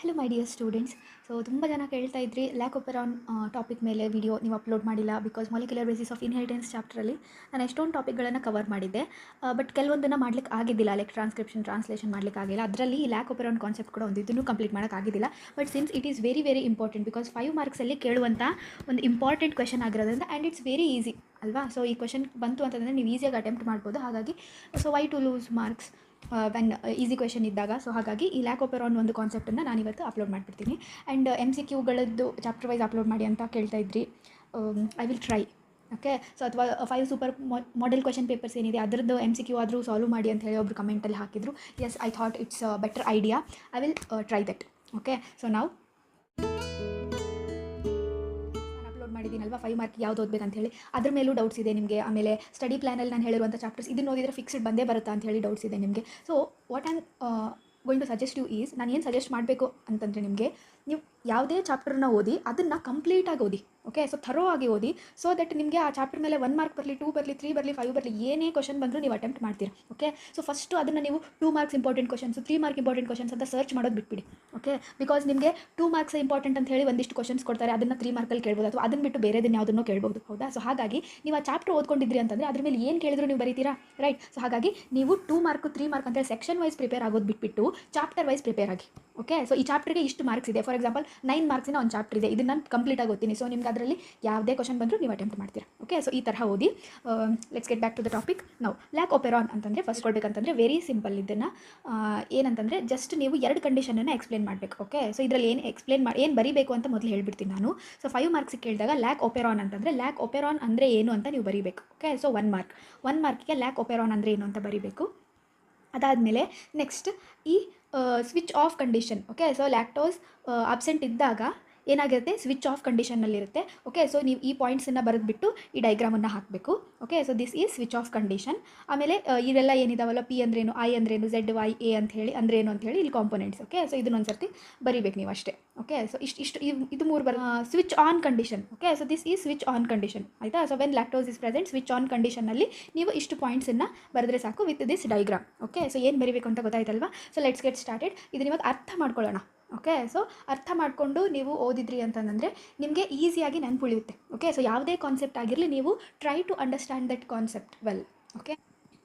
Hello my dear students. So ತುಂಬ ಜನ ಕೇಳ್ತಾ ಇದ್ರಿ ಲ್ಯಾಕೋಪೆರಾನ್ ಟಾಪಿಕ್ ಮೇಲೆ ವಿಡಿಯೋ ನೀವು ಅಪ್ಲೋಡ್ ಮಾಡಿಲ್ಲ because molecular basis of inheritance ಚಾಪ್ಟ್ರಲ್ಲಿ ನಾನು ಎಷ್ಟೊಂದು ಟಾಪಿಕ್ಗಳನ್ನು ಕವರ್ ಮಾಡಿದ್ದೆ. ಬಟ್ ಕೆಲವೊಂದನ್ನು ಮಾಡ್ಲಿಕ್ಕೆ ಆಗಿದ್ದಿಲ್ಲ, ಲೈಕ್ ಟ್ರಾನ್ಸ್ಲೇಷನ್ ಮಾಡ್ಲಿಕ್ಕೆ ಆಗಿಲ್ಲ. ಅದರಲ್ಲಿ ಲ್ಯಾಕೋಪೆರಾನ್ ಕಾನ್ಸೆಪ್ಟ್ ಕೂಡ ಒಂದು ಇದನ್ನು ಕಂಪ್ಲೀಟ್ ಮಾಡೋಕ್ಕಾಗಿದ್ದಿಲ್ಲ. But since it is very very important because 5 ಮಾರ್ಕ್ಸಲ್ಲಿ ಕೇಳುವಂಥ ಒಂದು ಇಂಪಾರ್ಟೆಂಟ್ ಕ್ವೆಶನ್ ಆಗಿರೋದ್ರಿಂದ ಆ್ಯಂಡ್ ಇಟ್ಸ್ ವೆರಿ ಈಸಿ ಅಲ್ವಾ. ಸೊ ಈ ಕ್ವೆಶನ್ ಬಂತು ಅಂತಂದರೆ ನೀವು ಈಸಿಯಾಗಿ ಅಟೆಂಪ್ಟ್ ಮಾಡ್ಬೋದು. ಹಾಗಾಗಿ so why to lose marks when easy question ಇದ್ದಾಗ. ಸೊ ಹಾಗಾಗಿ ಈ ಲ್ಯಾಕೋಪೆರಾನ್ ಒಂದು ಕಾನ್ಸೆಪ್ಟನ್ನು ನಾನಿವತ್ತು ಅಪ್ಲೋಡ್ ಮಾಡಿಬಿಡ್ತೀನಿ. ಆ್ಯಂಡ್ MCQಗಳದ್ದು ಚಾಪ್ಟರ್ ವೈಸ್ ಅಪ್ಲೋಡ್ ಮಾಡಿ ಅಂತ ಕೇಳ್ತಾ ಇದ್ರಿ. I will try. Okay. So ಅಥವಾ 5 ಸೂಪರ್ ಮಾಡೆಲ್ ಕ್ವೆಶನ್ ಪೇಪರ್ಸ್ ಏನಿದೆ ಅದರದ್ದು MCQ ಆದರೂ ಸಾಲ್ವ್ ಮಾಡಿ ಅಂತ ಹೇಳಿ ಒಬ್ಬರು ಕಮೆಂಟಲ್ಲಿ ಹಾಕಿದ್ರು. Yes, I thought it's better idea. I will try that. Okay. So ನಾವು ಮಾಡಿದ್ದೀನಲ್ವಾ 5 ಮಾರ್ಕ್ ಯಾವ್ದು ಓದಬೇಕಂತ ಹೇಳಿ, ಅದ್ರ ಮೇಲೂ ಡೌಟ್ಸ್ ಇದೆ ನಿಮಗೆ. ಆಮೇಲೆ ಸ್ಟಡಿ ಪ್ಲಾನಲ್ಲಿ ನಾನು ಹೇಳಿರುವಂಥ ಚಾಪ್ಟರ್ಸ್ ಇದನ್ನು ಓದಿದರೆ ಫಿಕ್ಸ್ಡ್ ಬಂದೇ ಬರುತ್ತಾ ಅಂತ ಹೇಳಿ ಡೌಟ್ಸ್ ಇದೆ ನಿಮಗೆ. So what am going to suggest you is, ನಾನು ಏನು ಸಜೆಸ್ಟ್ ಮಾಡಬೇಕು ಅಂತಂದರೆ ನಿಮಗೆ, ನೀವು ಯಾವುದೇ ಚಾಪ್ಟರ್ನ ಓದಿ ಅದನ್ನು ಕಂಪ್ಲೀಟಾಗಿ ಓದಿ. ಓಕೆ. ಸೊ ಥರೋ ಆಗಿ ಓದಿ. ಸೊ ದಟ್ ನಿಮಗೆ ಆ ಚಾಪ್ಟರ್ ಮೇಲೆ 1 ಮಾರ್ಕ್ ಬರಲಿ, 2 ಬರಲಿ, 3 ಬರಲಿ, 5 ಬರಲಿ, ಏನೇ ಕ್ವಶನ್ ಬಂದರೂ ನೀವು ಅಟೆಂಪ್ಟ್ ಮಾಡ್ತೀರಾ. ಓಕೆ. ಸೊ ಫಸ್ಟು ಅದನ್ನು ನೀವು 2 marks important questions, 3 mark important questions ಅಂತ ಸರ್ಚ್ ಮಾಡೋದು ಬಿಟ್ಬಿಡಿ. ಓಕೆ. ಬಿಕಾಸ್ ನಿಮಗೆ 2 ಮಾರ್ಕ್ಸ್ ಇಂಪಾರ್ಟೆಂಟ್ ಅಂತ ಹೇಳಿ ಒಂದಿಷ್ಟು ಕ್ವಶನ್ಸ್ ಕೊಡ್ತಾರೆ, ಅದನ್ನು 3 ಮಾರ್ಕಲ್ಲಿ ಕೇಳ್ಬೋದು, ಅಥವಾ ಅದನ್ನು ಬಿಟ್ಟು ಬೇರೆದನ್ನು ಯಾವುದನ್ನು ಕೇಳ್ಬೋದು. ಹೌದಾ. ಸೊ ಹಾಗಾಗಿ ನೀವು ಆ ಚಾಪ್ಟರ್ ಓದ್ಕೊಂಡಿದ್ರಿ ಅಂತಂದರೆ ಅದ್ರ ಮೇಲೆ ಏನು ಕೇಳಿದ್ರು ನೀವು ಬರೀತೀರಾ, ರೈಟ್. ಸೊ ಹಾಗಾಗಿ ನೀವು 2 ಮಾರ್ಕ್ 3 ಮಾರ್ಕ್ ಅಂತೇಳಿ ಸೆಕ್ಷನ್ ವೈಸ್ ಪ್ರಿಪೇರ್ ಆಗೋದು ಬಿಟ್ಬಿಟ್ಟು ಚಾಪ್ಟರ್ ವೈಸ್ ಪ್ರಿಪೇರ್ ಆಗಿ. ಓಕೆ. ಸೊ ಈ ಚಾಪ್ಟರ್ಗೆ ಇಷ್ಟು ಮಾರ್ಕ್ಸ್ ಇದೆ, ಫಾರ್ ಎಕ್ಸಾಂಪಲ್ 9 ಮಾರ್ಕ್ಸಿನ ಒಂದು ಚಾಪ್ಟರ್ ಇದೆ, ಇದನ್ನು ನಾನು ಕಂಪ್ಲೀಟಾಗಿ ಓದ್ತೀನಿ. ಸೊ ನಿಮ್ಗೆ ಅದರಲ್ಲಿ ಯಾವುದೇ ಕ್ವಶನ್ ಬಂದರೂ ನೀವು ಅಟೆಂಪ್ಟ್ ಮಾಡ್ತೀರಾ. ಓಕೆ. ಸೊ ಈ ಥರ ಓದಿ. Let's get back to the topic. ನಾವು ಲ್ಯಾಕೋಪೆರಾನ್ ಅಂತಂದರೆ ಫಸ್ಟ್ ಕೊಡಬೇಕಂತಂದರೆ ವೆರಿ ಸಿಂಪಲ್. ಇದನ್ನು ಏನಂತಂದರೆ ಜಸ್ಟ್ ನೀವು 2 ಕಂಡೀಷನನ್ನು ಎಕ್ಸ್ಪ್ಲೇನ್ ಮಾಡಬೇಕು. ಓಕೆ. ಸೊ ಇದರಲ್ಲಿ ಏನು ಬರೀಬೇಕು ಅಂತ ಮೊದಲು ಹೇಳ್ಬಿಡ್ತೀನಿ ನಾನು. ಸೊ 5 ಮಾರ್ಕ್ಸಿಗೆ ಕೇಳಿದಾಗ ಲ್ಯಾಕೋಪೆರಾನ್ ಅಂತಂದರೆ ಲ್ಯಾಕೋಪೆರಾನ್ ಅಂದರೆ ಏನು ಅಂತ ನೀವು ಬರೀಬೇಕು. ಓಕೆ. ಸೊ 1 ಮಾರ್ಕ್ಗೆ ಲ್ಯಾಕೋಪೆರಾನ್ ಅಂದರೆ ಏನು ಅಂತ ಬರೀಬೇಕು. ಅದಾದಮೇಲೆ ನೆಕ್ಸ್ಟ್ ಈ switch off condition. Okay. So lactose absent ಇದ್ದಾಗ ಏನಾಗಿರುತ್ತೆ, ಸ್ವಿಚ್ ಆಫ್ ಕಂಡೀಷನ್ನಲ್ಲಿರುತ್ತೆ. ಓಕೆ. ಸೊ ನೀವು ಈ ಪಾಯಿಂಟ್ಸನ್ನು ಬರೆದ್ಬಿಟ್ಟು ಈ ಡೈಗ್ರಾಮನ್ನು ಹಾಕಬೇಕು. Okay. So this is switch of condition. ಆಮೇಲೆ ಇವೆಲ್ಲ ಏನಿದಾವಲ್ಲ, ಪಿ ಅಂದ್ರೇನು, ಐ ಅಂದ್ರೇನು, ZY A ಅಂತ ಹೇಳಿ ಅಂದ್ರೇನು ಅಂತ ಹೇಳಿ ಇಲ್ಲಿ ಕಾಂಪೊನೆಂಟ್ಸ್. ಓಕೆ. ಸೊ ಇದನ್ನೊಂದು ಸರ್ತಿ ಬರೀಬೇಕು ನೀವು ಅಷ್ಟೇ. ಓಕೆ. ಸೊ ಇದು 3 switch on condition. Okay. So this is switch on condition. ಆಯಿತಾ. So when lactose is present switch on ಕಂಡೀಷನ್ನಲ್ಲಿ ನೀವು ಇಷ್ಟು ಪಾಯಿಂಟ್ಸನ್ನು ಬರೆದ್ರೆ ಸಾಕು with this diagram. Okay. So ಏನು ಬರೀಬೇಕು ಅಂತ ಗೊತ್ತಾಯ್ತಲ್ವಾ. So let's get started. ಇದನ್ನ ಇವಾಗ ಅರ್ಥ ಮಾಡ್ಕೊಳ್ಳೋಣ. ಓಕೆ. ಸೊ ಅರ್ಥ ಮಾಡಿಕೊಂಡು ನೀವು ಓದಿದ್ರಿ ಅಂತಂದರೆ ನಿಮಗೆ ಈಸಿಯಾಗಿ ನೆನಪುಳಿಯುತ್ತೆ. ಓಕೆ. ಸೊ ಯಾವುದೇ ಕಾನ್ಸೆಪ್ಟ್ ಆಗಿರಲಿ, ನೀವು try to understand that concept well. Okay.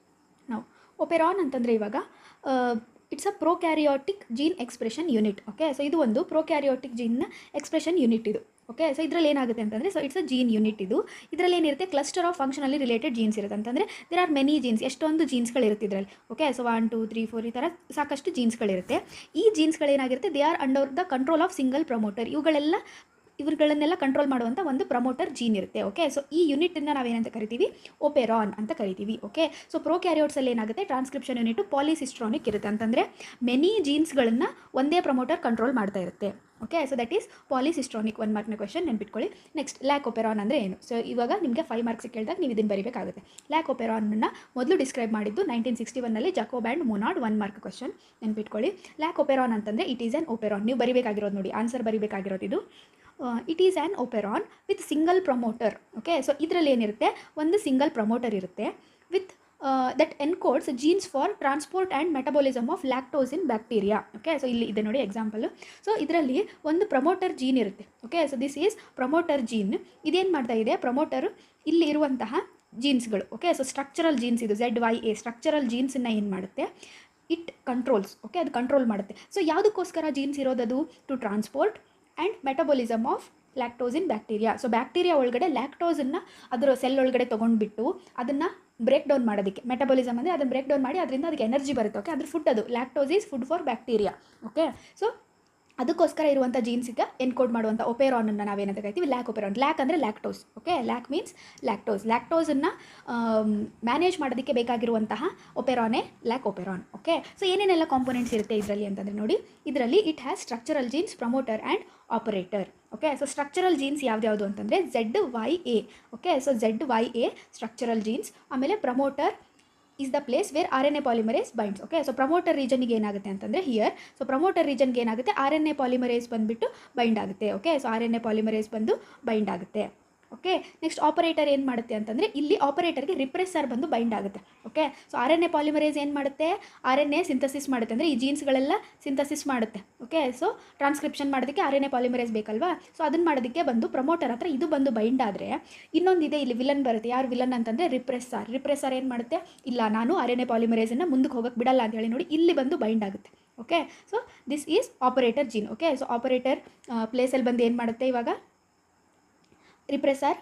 ನಾವು ಓಪೆರಾನ್ ಅಂತಂದರೆ ಇವಾಗ it's a prokaryotic gene expression unit. Okay. So ಇದು ಒಂದು ಪ್ರೊಕ್ಯಾರಿಯೋಟಿಕ್ ಜೀನ್ನ ಎಕ್ಸ್ಪ್ರೆಷನ್ ಯೂನಿಟ್ ಇದು. ಓಕೆ. ಸೊ ಇದರಲ್ಲಿ ಏನಾಗುತ್ತೆ ಅಂತಂದರೆ, so it's a gene unit. ಇದರಲ್ಲಿ ಏನಿರುತ್ತೆ, cluster of functionally related genes ಇರುತ್ತೆ. ಅಂತಂದರೆ ದೇರ್ ಆರ್ ಮೆನಿ ಜೀನ್ಸ್, ಎಷ್ಟೊಂದು ಜೀನ್ಸ್ಗಳಿರುತ್ತೆ ಇದರಲ್ಲಿ. ಓಕೆ. ಸೊ 1 2 3 4 ಈ ಥರ ಸಾಕಷ್ಟು ಜೀನ್ಸ್ಗಳಿರುತ್ತೆ. ಈ ಜೀನ್ಸ್ಗಳೇನಾಗಿರುತ್ತೆ, they are under the control of single promoter. ಇವುಗಳನ್ನೆಲ್ಲ ಕಂಟ್ರೋಲ್ ಮಾಡುವಂಥ ಒಂದು ಪ್ರಮೋಟರ್ ಜೀನ್ ಇರುತ್ತೆ. ಓಕೆ. ಸೊ ಈ ಯೂನಿಟನ್ನು ನಾವೇನಂತ ಕರಿತೀವಿ, ಓಪೆರಾನ್ ಅಂತ ಕರಿತೀವಿ. ಓಕೆ. ಸೊ ಪ್ರೊಕ್ಯಾರಿಯೋಟ್ಸಲ್ಲಿ ಏನಾಗುತ್ತೆ, ಟ್ರಾನ್ಸ್ಕ್ರಿಪ್ಷನ್ ಯೂನಿಟು ಪಾಲಿಸಿಸ್ಟ್ರಾನಿಕ್ ಇರುತ್ತೆ. ಅಂತಂದರೆ ಮೆನಿ ಜೀನ್ಸ್ಗಳನ್ನು ಒಂದೇ ಪ್ರಮೋಟರ್ ಕಂಟ್ರೋಲ್ ಮಾಡ್ತಾ ಇರುತ್ತೆ. Okay. So that is polycistronic. 1 ಮಾರ್ಕ್ನ ಕ್ವೆಶನ್ ನೆನ್ಪಿಟ್ಕೊಳ್ಳಿ. ನೆಕ್ಸ್ಟ್ ಲ್ಯಾಕೋಪೆರಾನ್ ಅಂದರೆ ಏನು. ಸೊ ಇವಾಗ ನಿಮಗೆ 5 ಮಾರ್ಕ್ಸ್ ಕೇಳಿದಾಗ ನೀವು ಇದನ್ನು ಬರೀಬೇಕಾಗುತ್ತೆ. ಲ್ಯಾಕೋಪೆರಾನನ್ನು ಮೊದಲು ಡಿಸ್ಕ್ರೈಬ್ ಮಾಡಿದ್ದು 1961ನಲ್ಲಿ ಜಾಕೋಬ್ ಆ್ಯಂಡ್ ಮೊನಾರ್ಡ್. 1 ಮಾರ್ಕ್ ಕ್ವೆಶನ್ ನೆನ್ಪಿಟ್ಕೊಳ್ಳಿ. ಲ್ಯಾಕೋಪೆರಾನ್ ಅಂತಂದರೆ ಇಟ್ ಈಸ್ ಆ್ಯನ್ ಓಪೆರಾನ್. ನೀವು ಬರೀಬೇಕಾಗಿರೋದು ನೋಡಿ, ಆನ್ಸರ್ ಬರೀಬೇಕಾಗಿರೋದು ಇದು. It is an operon with single promoter. Okay. So ಇದರಲ್ಲಿ ಏನಿರುತ್ತೆ, ಒಂದು ಸಿಂಗಲ್ ಪ್ರಮೋಟರ್ ಇರುತ್ತೆ with that encodes genes for transport and metabolism of lactose in bacteria. Okay. So ಇಲ್ಲಿ ಇದೆ ನೋಡಿ ಎಕ್ಸಾಂಪಲು. ಸೊ ಇದರಲ್ಲಿ ಒಂದು ಪ್ರಮೋಟರ್ ಜೀನ್ ಇರುತ್ತೆ. Okay. So this is promoter gene. ಇದೇನು ಮಾಡ್ತಾ ಇದೆ, ಪ್ರಮೋಟರ್ ಇಲ್ಲಿ ಇರುವಂತಹ ಜೀನ್ಸ್ಗಳು. ಓಕೆ. ಸೊ ಸ್ಟ್ರಕ್ಚರಲ್ ಜೀನ್ಸ್ ಇದು ZY A ಸ್ಟ್ರಕ್ಚರಲ್ ಜೀನ್ಸನ್ನು ಏನು ಮಾಡುತ್ತೆ, ಇಟ್ ಕಂಟ್ರೋಲ್ಸ್. ಓಕೆ. ಅದು ಕಂಟ್ರೋಲ್ ಮಾಡುತ್ತೆ. ಸೊ ಯಾವುದಕ್ಕೋಸ್ಕರ ಜೀನ್ಸ್ ಇರೋದದು, to transport and metabolism of lactose in bacteria. So bacteria ಒಳಗಡೆ ಲ್ಯಾಕ್ಟೋಸನ್ನು ಅದರ ಸೆಲ್ ಒಳಗಡೆ ತೊಗೊಂಡ್ಬಿಟ್ಟು ಅದನ್ನು ಬ್ರೇಕ್ ಡೌನ್ ಮಾಡೋದಕ್ಕೆ, ಮೆಟಬಾಲಿಸಮ್ ಅಂದರೆ ಅದನ್ನು ಬ್ರೇಕ್ ಡೌನ್ ಮಾಡಿ ಅದರಿಂದ ಅದಕ್ಕೆ ಎನರ್ಜಿ ಬರುತ್ತೆ. ಓಕೆ. ಅದ್ರ ಫುಡ್, ಅದು lactose is food for bacteria. Okay. So ಅದಕ್ಕೋಸ್ಕರ ಇರುವಂಥ ಜೀನ್ಸಿಗೆ ಎನ್ಕೋಡ್ ಮಾಡುವಂಥ ಓಪೆರಾನನ್ನು ನಾವೇನಂತ ಕರಿತೀವಿ, ಲ್ಯಾಕೋಪೆರಾನ್. ಲ್ಯಾಕ್ ಅಂದರೆ ಲ್ಯಾಕ್ಟೋಸ್. ಓಕೆ. ಲ್ಯಾಕ್ ಮೀನ್ಸ್ ಲ್ಯಾಕ್ಟೋಸನ್ನು ಮ್ಯಾನೇಜ್ ಮಾಡೋದಕ್ಕೆ ಬೇಕಾಗಿರುವಂತಹ ಓಪೆರಾನೇ ಲ್ಯಾಕೋಪೆರಾನ್. ಓಕೆ. ಸೊ ಏನೇನೆಲ್ಲ ಕಾಂಪೊನೆಂಟ್ಸ್ ಇರುತ್ತೆ ಇದರಲ್ಲಿ ಅಂತಂದರೆ ನೋಡಿ, ಇದರಲ್ಲಿ it has structural genes, promoter and operator. Okay. So structural genes ಯಾವ್ದು ಅಂತಂದರೆ ZY A. Okay. So ZY A structural genes. ಆಮೇಲೆ promoter is the place where RNA polymerase binds. Okay. So promoter ರೀಜನ್ಗೆ ಏನಾಗುತ್ತೆ ಅಂತಂದರೆ ಹಿಯರ್, ಸೊ ಪ್ರಮೋಟರ್ ರೀಜನ್ಗೆ ಏನಾಗುತ್ತೆ, RNA polymerase ಬಂದುಬಿಟ್ಟು bind ಆಗುತ್ತೆ. ಓಕೆ. ಸೊ RNA ಪಾಲಿಮರೇಸ್ ಬಂದು ಬೈಂಡ್ ಆಗುತ್ತೆ. ಓಕೆ. ನೆಕ್ಸ್ಟ್ ಆಪರೇಟರ್ ಏನು ಮಾಡುತ್ತೆ ಅಂತಂದರೆ ಇಲ್ಲಿ ಆಪರೇಟರ್ಗೆ ರಿಪ್ರೆಸರ್ ಬಂದು ಬೈಂಡ್ ಆಗುತ್ತೆ. Okay. So R N A polymerase ಏನು ಮಾಡುತ್ತೆ, ಆರ್ ಎನ್ ಎ ಸಿಂಥಸಿಸ್ ಮಾಡುತ್ತೆ, ಅಂದರೆ ಈ ಜೀನ್ಸ್ಗಳೆಲ್ಲ ಸಿಂಥಸಿಸ್ ಮಾಡುತ್ತೆ. ಓಕೆ. ಸೊ ಟ್ರಾನ್ಸ್ಕ್ರಿಪ್ಷನ್ ಮಾಡೋದಕ್ಕೆ ಆರ್ ಎನ್ ಎ ಪಾಲಿಮರೇಸ್ ಬೇಕಲ್ವಾ. ಸೊ ಅದನ್ನು ಮಾಡೋದಕ್ಕೆ ಬಂದು ಪ್ರಮೋಟರ್ ಹತ್ರ ಇದು ಬಂದು ಬೈಂಡ್ ಆದರೆ ಇನ್ನೊಂದಿದೆ ಇಲ್ಲಿ ವಿಲನ್ ಬರುತ್ತೆ. ಯಾರು ವಿಲನ್ ಅಂತಂದರೆ ರಿಪ್ರೆಸರ್ ಏನು ಮಾಡುತ್ತೆ, ಇಲ್ಲ ನಾನು ಆರ್ ಎನ್ ಎ ಪಾಲಿಮರೇಸನ್ನು ಮುಂದಕ್ಕೆ ಹೋಗೋಕ್ಕೆ ಬಿಡಲ್ಲ ಅಂತ ಹೇಳಿ ನೋಡಿ ಇಲ್ಲಿ ಬಂದು ಬೈಂಡ್ ಆಗುತ್ತೆ. Okay. So this is operator gene. Okay. So operator ಪ್ಲೇಸಲ್ಲಿ ಬಂದು ಏನು ಮಾಡುತ್ತೆ, ಇವಾಗ ರಿಪ್ರೆಸರ್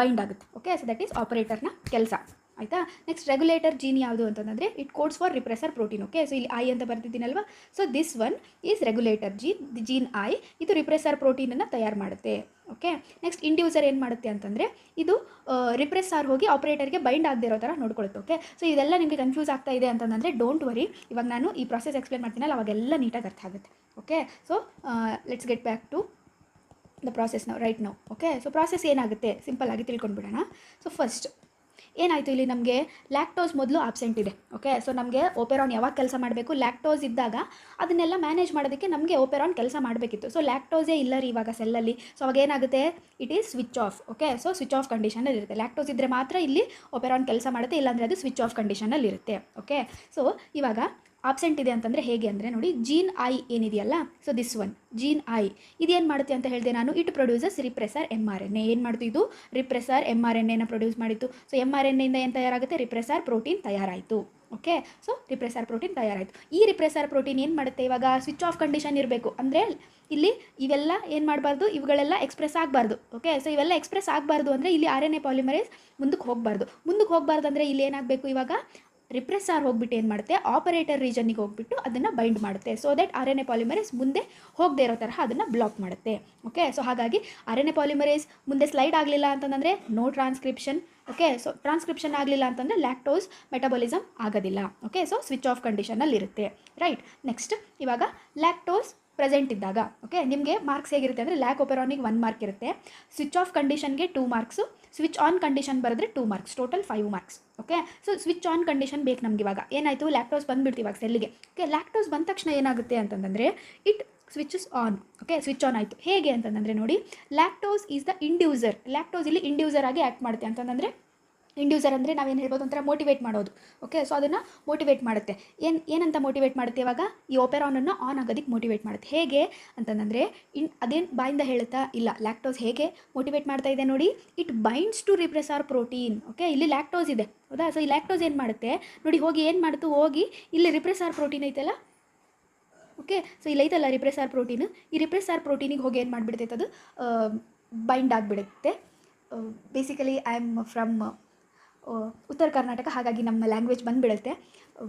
ಬೈಂಡ್ ಆಗುತ್ತೆ. ಓಕೆ. ಸೊ ದಟ್ ಈಸ್ ಆಪರೇಟರ್ನ ಕೆಲಸ. ಆಯಿತಾ. ನೆಕ್ಸ್ಟ್ ರೆಗ್ಯುಲೇಟರ್ ಜೀನ್ ಯಾವುದು ಅಂತಂದರೆ it codes for repressor protein. Okay. So ಇಲ್ಲಿ ಐ ಅಂತ ಬರ್ತಿದ್ದೀನಲ್ವಾ. So this one is regulator gene, the gene I. ಇದು ರಿಪ್ರೆಸರ್ ಪ್ರೋಟೀನನ್ನು ತಯಾರು ಮಾಡುತ್ತೆ. ಓಕೆ. ನೆಕ್ಸ್ಟ್ ಇಂಡ್ಯೂಸರ್ ಏನು ಮಾಡುತ್ತೆ ಅಂತಂದರೆ ಇದು ರಿಪ್ರೆಸರ್ ಹೋಗಿ ಆಪರೇಟರ್ಗೆ ಬೈಂಡ್ ಆಗದೆ ಇರೋ ಥರ ನೋಡ್ಕೊಳ್ಳುತ್ತೆ. ಓಕೆ. ಸೊ ಇದೆಲ್ಲ ನಿಮಗೆ ಕನ್ಫ್ಯೂಸ್ ಆಗ್ತಾ ಇದೆ ಅಂತಂದರೆ ಡೋಂಟ್ ವರಿ, ಇವಾಗ ನಾನು ಈ ಪ್ರಾಸೆಸ್ ಎಕ್ಸ್ಪ್ಲೇನ್ ಮಾಡ್ತೀನಲ್ಲ ಅವಾಗೆಲ್ಲ ನೀಟಾಗಿ ಅರ್ಥ ಆಗುತ್ತೆ. Okay. So let's get back to the process ನಾವು ರೈಟ್ ನಾವು. ಓಕೆ. ಸೊ ಪ್ರಾಸೆಸ್ ಏನಾಗುತ್ತೆ ಸಿಂಪಲ್ ಆಗಿ ತಿಳ್ಕೊಂಡ್ಬಿಡೋಣ. ಸೊ ಫಸ್ಟ್ ಏನಾಯಿತು, ಇಲ್ಲಿ ನಮಗೆ ಲ್ಯಾಕ್ಟೋಸ್ ಮೊದಲು ಆಬ್ಸೆಂಟ್ ಇದೆ. ಓಕೆ. ಸೊ ನಮಗೆ ಓಪೆರಾನ್ ಯಾವಾಗ ಕೆಲಸ ಮಾಡಬೇಕು, ಲ್ಯಾಕ್ಟೋಸ್ ಇದ್ದಾಗ ಅದನ್ನೆಲ್ಲ ಮ್ಯಾನೇಜ್ ಮಾಡೋದಕ್ಕೆ ನಮಗೆ ಓಪೆರಾನ್ ಕೆಲಸ ಮಾಡಬೇಕಿತ್ತು. ಸೊ ಲ್ಯಾಕ್ಟೋಸೇ ಇಲ್ಲ ರೀ ಇವಾಗ ಸೆಲ್ಲಲ್ಲಿ. ಸೊ ಅವಾಗ ಏನಾಗುತ್ತೆ, it is switch off. Okay. So switch off ಕಂಡೀಷನಲ್ಲಿ ಇರುತ್ತೆ. ಲ್ಯಾಕ್ಟೋಸ್ ಇದ್ದರೆ ಮಾತ್ರ ಇಲ್ಲಿ ಓಪೆರಾನ್ ಕೆಲಸ ಮಾಡುತ್ತೆ, ಇಲ್ಲಾಂದರೆ ಅದು ಸ್ವಿಚ್ ಆಫ್ ಕಂಡೀಷನಲ್ಲಿ ಇರುತ್ತೆ. ಓಕೆ. ಸೊ ಇವಾಗ ಆಬ್ಸೆಂಟ್ ಇದೆ ಅಂತಂದರೆ ಹೇಗೆ ಅಂದರೆ ನೋಡಿ, ಜೀನ್ ಐ ಏನಿದೆಯಲ್ಲ, so this one gene I ಇದೇನು ಮಾಡುತ್ತೆ ಅಂತ ಹೇಳಿದೆ ನಾನು, it produces repressor M R N A. ಏನು ಮಾಡ್ತು ಇದು, ರಿಪ್ರೆಸರ್ ಎಮ್ ಆರ್ ಎನ್ ಎನ ಪ್ರೊಡ್ಯೂಸ್ ಮಾಡಿತ್ತು. ಸೊ ಎಮ್ ಆರ್ ಎನ್ ಎಯಿಂದ ಏನು ತಯಾರಾಗುತ್ತೆ, ರಿಪ್ರೆಸರ್ ಪ್ರೋಟೀನ್ ತಯಾರಾಯಿತು. ಓಕೆ. ಸೊ ರಿಪ್ರೆಸರ್ ಪ್ರೋಟೀನ್ ತಯಾರಾಯಿತು. ಈ ರಿಪ್ರೆಸರ್ ಪ್ರೋಟೀನ್ ಏನು ಮಾಡುತ್ತೆ, ಇವಾಗ ಸ್ವಿಚ್ ಆಫ್ ಕಂಡೀಷನ್ ಇರಬೇಕು ಅಂದರೆ ಇಲ್ಲಿ ಇವೆಲ್ಲ ಏನು ಮಾಡಬಾರ್ದು, ಇವುಗಳೆಲ್ಲ ಎಕ್ಸ್ಪ್ರೆಸ್ ಆಗಬಾರ್ದು. ಓಕೆ. ಸೊ ಇವೆಲ್ಲ ಎಕ್ಸ್ಪ್ರೆಸ್ ಆಗಬಾರ್ದು ಅಂದರೆ ಇಲ್ಲಿ ಆರ್ ಎನ್ ಎ ಪಾಲಿಮರೇಸ್ ಮುಂದಕ್ಕೆ ಹೋಗಬಾರ್ದು ಅಂದರೆ ಇಲ್ಲಿ ಏನಾಗಬೇಕು, ಇವಾಗ ರಿಪ್ರೆಸರ್ ಹೋಗ್ಬಿಟ್ಟು ಏನು ಮಾಡುತ್ತೆ, ಆಪರೇಟರ್ ರೀಜನ್ನಿಗೆ ಹೋಗ್ಬಿಟ್ಟು ಅದನ್ನು ಬೈಂಡ್ ಮಾಡುತ್ತೆ. So that R N A polymerase ಮುಂದೆ ಹೋಗದೆ ಇರೋ ತರಹ ಅದನ್ನು ಬ್ಲಾಕ್ ಮಾಡುತ್ತೆ. ಓಕೆ. ಸೊ ಹಾಗಾಗಿ ಆರ್ ಎನ್ ಎ ಪಾಲಿಮರೇಸ್ ಮುಂದೆ ಸ್ಲೈಡ್ ಆಗಲಿಲ್ಲ ಅಂತಂದರೆ no transcription. Okay. So transcription ಆಗಲಿಲ್ಲ ಅಂತಂದರೆ ಲ್ಯಾಕ್ಟೋಸ್ ಮೆಟಬಾಲಿಸಮ್ ಆಗೋದಿಲ್ಲ. ಓಕೆ. ಸೊ ಸ್ವಿಚ್ ಆಫ್ ಕಂಡೀಷನಲ್ಲಿ ಇರುತ್ತೆ. ರೈಟ್. ನೆಕ್ಸ್ಟ್ ಇವಾಗ ಲ್ಯಾಕ್ಟೋಸ್ ಪ್ರೆಸೆಂಟ್ ಇದ್ದಾಗ, ಓಕೆ, ನಿಮಗೆ ಮಾರ್ಕ್ಸ್ ಹೇಗಿರುತ್ತೆ ಅಂದರೆ ಲ್ಯಾಕ್ ಓಪೆರಾನಿಗೆ 1 ಮಾರ್ಕ್ ಇರುತ್ತೆ, ಸ್ವಿಚ್ ಆಫ್ ಕಂಡೀಷನ್ಗೆ 2 ಮಾರ್ಕ್ಸು, ಸ್ವಿಚ್ ಆನ್ ಕಂಡೀಷನ್ ಬರೆದ್ರೆ 2 marks, total 5 marks. Okay. So switch on condition ಬೇಕು ನಮ್ಗೆ. ಇವಾಗ ಏನಾಯಿತು, ಲ್ಯಾಕ್ಟೋಸ್ ಬಂದುಬಿಡ್ತು ಇವಾಗ ಸೆಲ್ಲಿಗೆ. ಓಕೆ. ಲ್ಯಾಕ್ಟೋಸ್ ಬಂದ ತಕ್ಷಣ ಏನಾಗುತ್ತೆ ಅಂತಂದರೆ it switches on. Okay. Switch on ಆಯಿತು. ಹೇಗೆ ಅಂತಂದರೆ ನೋಡಿ, lactose is the inducer. Lactose ಇಲ್ಲಿ ಇಂಡ್ಯೂಸರ್ ಆಗಿ ಆ್ಯಕ್ಟ್ ಮಾಡುತ್ತೆ ಅಂತಂದರೆ, ಇಂಡ್ಯೂಸರ್ ಅಂದರೆ ನಾವೇನು ಹೇಳ್ಬೋದು, ಒಂಥರ ಮೋಟಿವೇಟ್ ಮಾಡೋದು. ಓಕೆ. ಸೊ ಅದನ್ನು ಮೋಟಿವೇಟ್ ಮಾಡುತ್ತೆ. ಏನಂತ ಮೋಟಿವೇಟ್ ಮಾಡುತ್ತೆ, ಇವಾಗ ಈ ಓಪೆರಾನನ್ನು ಆನ್ ಆಗೋದಕ್ಕೆ ಮೋಟಿವೇಟ್ ಮಾಡುತ್ತೆ. ಹೇಗೆ ಅಂತಂದರೆ ಅದೇನು ಬಾಯಿಂದ ಹೇಳುತ್ತಾ ಇಲ್ಲ, ಲ್ಯಾಕ್ಟೋಸ್ ಹೇಗೆ ಮೋಟಿವೇಟ್ ಮಾಡ್ತಾ ಇದೆ ನೋಡಿ, it binds to repressor protein. Okay. ಇಲ್ಲಿ ಲ್ಯಾಕ್ಟೋಸ್ ಇದೆ ಹೌದಾ. ಸೊ ಈ ಲ್ಯಾಕ್ಟೋಸ್ ಏನು ಮಾಡುತ್ತೆ ನೋಡಿ, ಹೋಗಿ ಇಲ್ಲಿ ರಿಪ್ರೆಸರ್ ಪ್ರೋಟೀನ್ ಐತಲ್ಲ. ಓಕೆ. ಸೊ ಇಲ್ಲಿ ಐತಲ್ಲ ರಿಪ್ರೆಸರ್ ಪ್ರೋಟೀನ್, ಈ ರಿಪ್ರೆಸರ್ ಪ್ರೋಟೀನಿಗೆ ಹೋಗಿ ಏನು ಮಾಡಿಬಿಡುತ್ತೆ, ಅದು ಬೈಂಡ್ ಆಗಿಬಿಡುತ್ತೆ. ಬೇಸಿಕಲಿ ಐ ಆಮ್ ಫ್ರಮ್ ಉತ್ತರ ಕರ್ನಾಟಕ, ಹಾಗಾಗಿ ನಮ್ಮ ಲ್ಯಾಂಗ್ವೇಜ್ ಬಂದುಬಿಡುತ್ತೆ.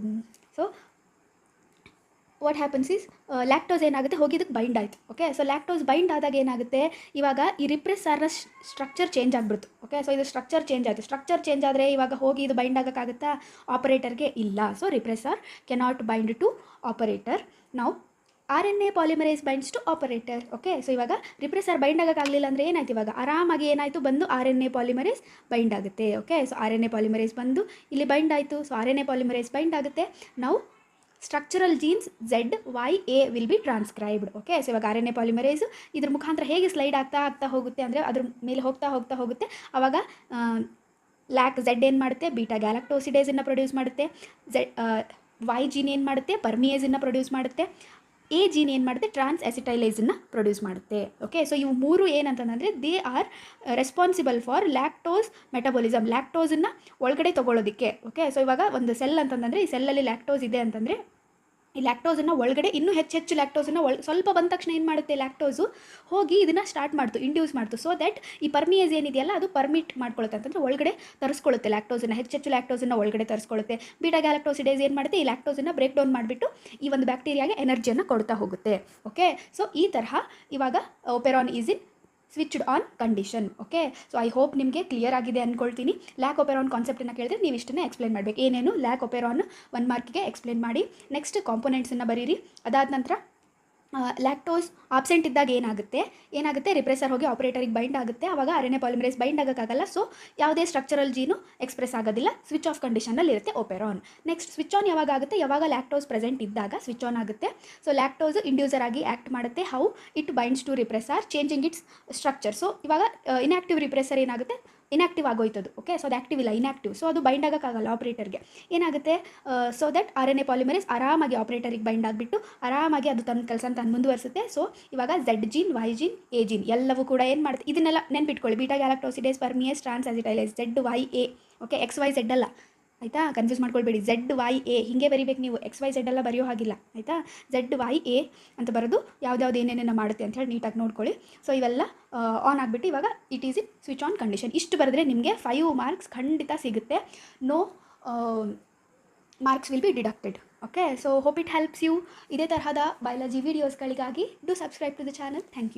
So what happens is, lactose ಏನಾಗುತ್ತೆ, ಹೋಗಿ ಇದಕ್ಕೆ ಬೈಂಡ್ ಆಯಿತು. ಓಕೆ. ಸೊ ಲ್ಯಾಕ್ಟೋಸ್ ಬೈಂಡ್ ಆದಾಗ ಏನಾಗುತ್ತೆ, ಇವಾಗ ಈ ರಿಪ್ರೆಸರ್ನ ಸ್ಟ್ರಕ್ಚರ್ ಚೇಂಜ್ ಆಗಿಬಿಡ್ತು. ಓಕೆ. ಸೊ ಇದು ಸ್ಟ್ರಕ್ಚರ್ ಚೇಂಜ್ ಆಯಿತು. ಸ್ಟ್ರಕ್ಚರ್ ಚೇಂಜ್ ಆದರೆ ಇವಾಗ ಹೋಗಿ ಇದು ಬೈಂಡ್ ಆಗೋಕ್ಕಾಗುತ್ತಾ, ಆಪರೇಟರ್ಗೆ ಇಲ್ಲ. So repressor cannot bind to operator. ನಾವು R N A polymerase binds to operator. Okay. So ಇವಾಗ ರಿಪ್ರೆಸರ್ ಬೈಂಡ್ ಆಗೋಕ್ಕಾಗಲಿಲ್ಲ ಅಂದರೆ ಏನಾಯ್ತು, ಇವಾಗ ಆರಾಮಾಗಿ ಏನಾಯಿತು, ಬಂದು R N A polymerase bind ಆಗುತ್ತೆ. Okay. So R N A polymerase ಬಂದು ಇಲ್ಲಿ ಬೈಂಡ್ ಆಯಿತು. So R N A polymerase bind ಆಗುತ್ತೆ. ನಾವು structural genes ZYA will be transcribed. Okay. So ಇವಾಗ ಆರ್ ಎನ್ ಎ ಪಾಲಿಮರೇಸ್ ಇದ್ರ ಮುಖಾಂತರ ಹೇಗೆ ಸ್ಲೈಡ್ ಆಗ್ತಾ ಹೋಗುತ್ತೆ ಅಂದರೆ ಅದ್ರ ಮೇಲೆ ಹೋಗ್ತಾ ಆವಾಗ Z ಏನು ಮಾಡುತ್ತೆ, ಬೀಟಾ ಗ್ಯಾಲಕ್ಟೋಸಿಡೇಸನ್ನು ಪ್ರೊಡ್ಯೂಸ್ ಮಾಡುತ್ತೆ. Y ಜೀನ್ ಏನು ಮಾಡುತ್ತೆ, ಪರ್ಮಿಯೇಸನ್ನು ಪ್ರೊಡ್ಯೂಸ್ ಮಾಡುತ್ತೆ. ಎ ಜೀನ್ ಏನು ಮಾಡುತ್ತೆ, ಟ್ರಾನ್ಸ್ ಅಸಿಟೈಲೇಸನ್ನು ಪ್ರೊಡ್ಯೂಸ್ ಮಾಡುತ್ತೆ. ಓಕೆ. ಸೊ ಇವು 3 ಏನಂತಂದರೆ they are responsible for lactose metabolism, ಲ್ಯಾಕ್ಟೋಸನ್ನು ಒಳಗಡೆ ತೊಗೊಳ್ಳೋದಕ್ಕೆ. ಓಕೆ. ಸೊ ಇವಾಗ ಒಂದು ಸೆಲ್ ಅಂತಂದರೆ ಈ ಸೆಲ್ಲಲ್ಲಿ ಲ್ಯಾಕ್ಟೋಸ್ ಇದೆ ಅಂತಂದರೆ ಈ ಲ್ಯಾಕ್ಟೋಸನ್ನು ಒಳಗಡೆ ಇನ್ನೂ ಹೆಚ್ಚು ಲ್ಯಾಕ್ಟೋಸನ್ನು ಸ್ವಲ್ಪ ಬಂದ ತಕ್ಷಣ ಏನು ಮಾಡುತ್ತೆ, ಲ್ಯಾಕ್ಟೋಸು ಹೋಗಿ ಇದನ್ನು ಸ್ಟಾರ್ಟ್ ಮಾಡ್ತು, ಇಂಡ್ಯೂಸ್ ಮಾಡ್ತು. ಸೊ ದಟ್ ಈ ಪರ್ಮಿಯೇಸ್ ಏನಿದೆಯಲ್ಲ ಅದು ಪರ್ಮಿಟ್ ಮಾಡ್ಕೊಳ್ಳುತ್ತೆ ಅಂತಂದರೆ ಒಳಗಡೆ ತರಿಸ್ಕೊಳ್ಳುತ್ತೆ ಲ್ಯಾಕ್ಟೋಸನ್ನು, ಹೆಚ್ಚು ಲ್ಯಾಕ್ಟೋಸನ್ನು ಒಳಗಡೆ ತರಿಸ್ಕೊಳ್ಳುತ್ತೆ. ಬೀಟಾ ಗ್ಯಾಲಕ್ಟೋಸಿಡೇಸ್ ಏನು ಮಾಡುತ್ತೆ, ಈ ಲ್ಯಾಕ್ಟೋಸನ್ನು ಬ್ರೇಕ್ ಡೌನ್ ಮಾಡಿಬಿಟ್ಟು ಈ ಒಂದು ಬ್ಯಾಕ್ಟೀರಿಯಾಗೆ ಎನರ್ಜಿಯನ್ನು ಕೊಡ್ತಾ ಹೋಗುತ್ತೆ. ಓಕೆ. ಸೊ ಈ ತರಹ ಇವಾಗ operon is in switched on condition. Okay. So I hope ನಿಮಗೆ ಕ್ಲಿಯರ್ ಆಗಿದೆ ಅಂದ್ಕೊಳ್ತೀನಿ. ಲ್ಯಾಕ್ ಓಪೆರಾನ್ ಕಾನ್ಸೆಪ್ಟನ್ನು ಕೇಳಿದ್ರೆ ನೀವು ಇಷ್ಟನ್ನೇ ಎಕ್ಸ್ಪ್ಲೇನ್ ಮಾಡಬೇಕು. ಏನೇನು ಲ್ಯಾಕ್ ಓಪೆರಾನ್ 1 ಮಾರ್ಕಿಗೆ ಎಕ್ಸ್ಪ್ಲೇನ್ ಮಾಡಿ. ನೆಕ್ಸ್ಟ್ ಕಾಂಪೊನೆಂಟ್ಸನ್ನು ಬರೀರಿ. ಅದಾದ ನಂತರ ಲ್ಯಾಕ್ಟೋಸ್ ಆಬ್ಸೆಂಟ್ ಇದ್ದಾಗ ಏನಾಗುತ್ತೆ ರಿಪ್ರೆಸರ್ ಹೋಗಿ ಆಪರೇಟರಿಗೆ ಬೈಂಡ್ ಆಗುತ್ತೆ. ಆವಾಗ R N A polymerase bind ಆಗೋಕ್ಕಾಗಲ್ಲ. ಸೊ ಯಾವುದೇ ಸ್ಟ್ರಕ್ಚರಲ್ ಜೀನು ಎಕ್ಸ್ಪ್ರೆಸ್ ಆಗೋದಿಲ್ಲ. ಸ್ವಿಚ್ ಆಫ್ ಕಂಡೀಷನಲ್ಲಿ ಇರುತ್ತೆ ಓಪೆರಾನ್. ನೆಕ್ಸ್ಟ್ ಸ್ವಿಚ್ ಆನ್ ಯಾವಾಗ ಆಗುತ್ತೆ, ಯಾವಾಗ ಲ್ಯಾಕ್ಟೋಸ್ ಪ್ರೆಸೆಂಟ್ ಇದ್ದಾಗ ಸ್ವಿಚ್ ಆನ್ ಆಗುತ್ತೆ. ಸೊ ಲ್ಯಾಕ್ಟೋಸ್ ಇಂಡ್ಯೂಸರ್ ಆಗಿ ಆ್ಯಕ್ಟ್ ಮಾಡುತ್ತೆ. How it binds to repressor changing its structure. So ಇವಾಗ ಇನ್ಆಕ್ಟಿವ್ ರಿಪ್ರೆಸರ್ ಏನಾಗುತ್ತೆ, ಇನ್ಆಕ್ಟಿವ್ ಆಗೋಯ್ತದು. ಓಕೆ, ಸೊ ಅದು ಆ್ಯಕ್ಟಿವ್ ಇಲ್ಲ, ಇನ್ಆಕ್ಟಿವ್. ಸೊ ಅದು ಬೈಂಡ್ ಆಗೋಕ್ಕಾಗಲ್ಲ ಆಪ್ರೇಟರ್ಗೆ. ಏನಾಗುತ್ತೆ, so that R N A polymerase ಆರಾಮಾಗಿ ಆಪ್ರೇಟರಿಗೆ ಬೈಂಡ್ ಆಗಿಬಿಟ್ಟು ಆರಾಮಾಗಿ ಅದು ತನ್ನ ಕೆಲಸ ತಾನು ಮುಂದುವರಿಸುತ್ತೆ. ಸೊ ಇವಾಗ Z gene, Y gene, A gene ಎಲ್ಲವೂ ಕೂಡ ಏನು ಮಾಡುತ್ತೆ, ಇದನ್ನೆಲ್ಲ ನೆನ್ಪಿಟ್ಕೊಳ್ಳಿ. Beta galactosidase, permease, transacetylase, Z Y A. Okay, X Y Z ಅಲ್ಲ, ಆಯಿತಾ, ಕನ್ಫ್ಯೂಸ್ ಮಾಡ್ಕೊಳ್ಬೇಡಿ. ಝೆಡ್ ವೈ ಎ ಹೀಗೆ ಬರೀಬೇಕು ನೀವು, ಎಕ್ಸ್ ವೈ ಝೆಡ್ ಎಲ್ಲ ಬರೆಯೋ ಹಾಗಿಲ್ಲ, ಆಯಿತಾ. ಝೆಡ್ ವೈ ಎ ಅಂತ ಬರೋದು ಯಾವ್ದು ಏನೇನೇನು ಮಾಡುತ್ತೆ ಅಂತ ಹೇಳಿ ನೀಟಾಗಿ ನೋಡ್ಕೊಳ್ಳಿ. ಸೊ ಇವೆಲ್ಲ ಆನ್ ಆಗಿಬಿಟ್ಟು ಇವಾಗ it is in switch on condition. ಇಷ್ಟು ಬರೆದ್ರೆ ನಿಮಗೆ 5 ಮಾರ್ಕ್ಸ್ ಖಂಡಿತ ಸಿಗುತ್ತೆ. No marks will be deducted. Okay, so hope it helps you. ಇದೇ ತರಹದ ಬಯಾಲಜಿ ವೀಡಿಯೋಸ್ಗಳಿಗಾಗಿ do subscribe to the channel. Thank you.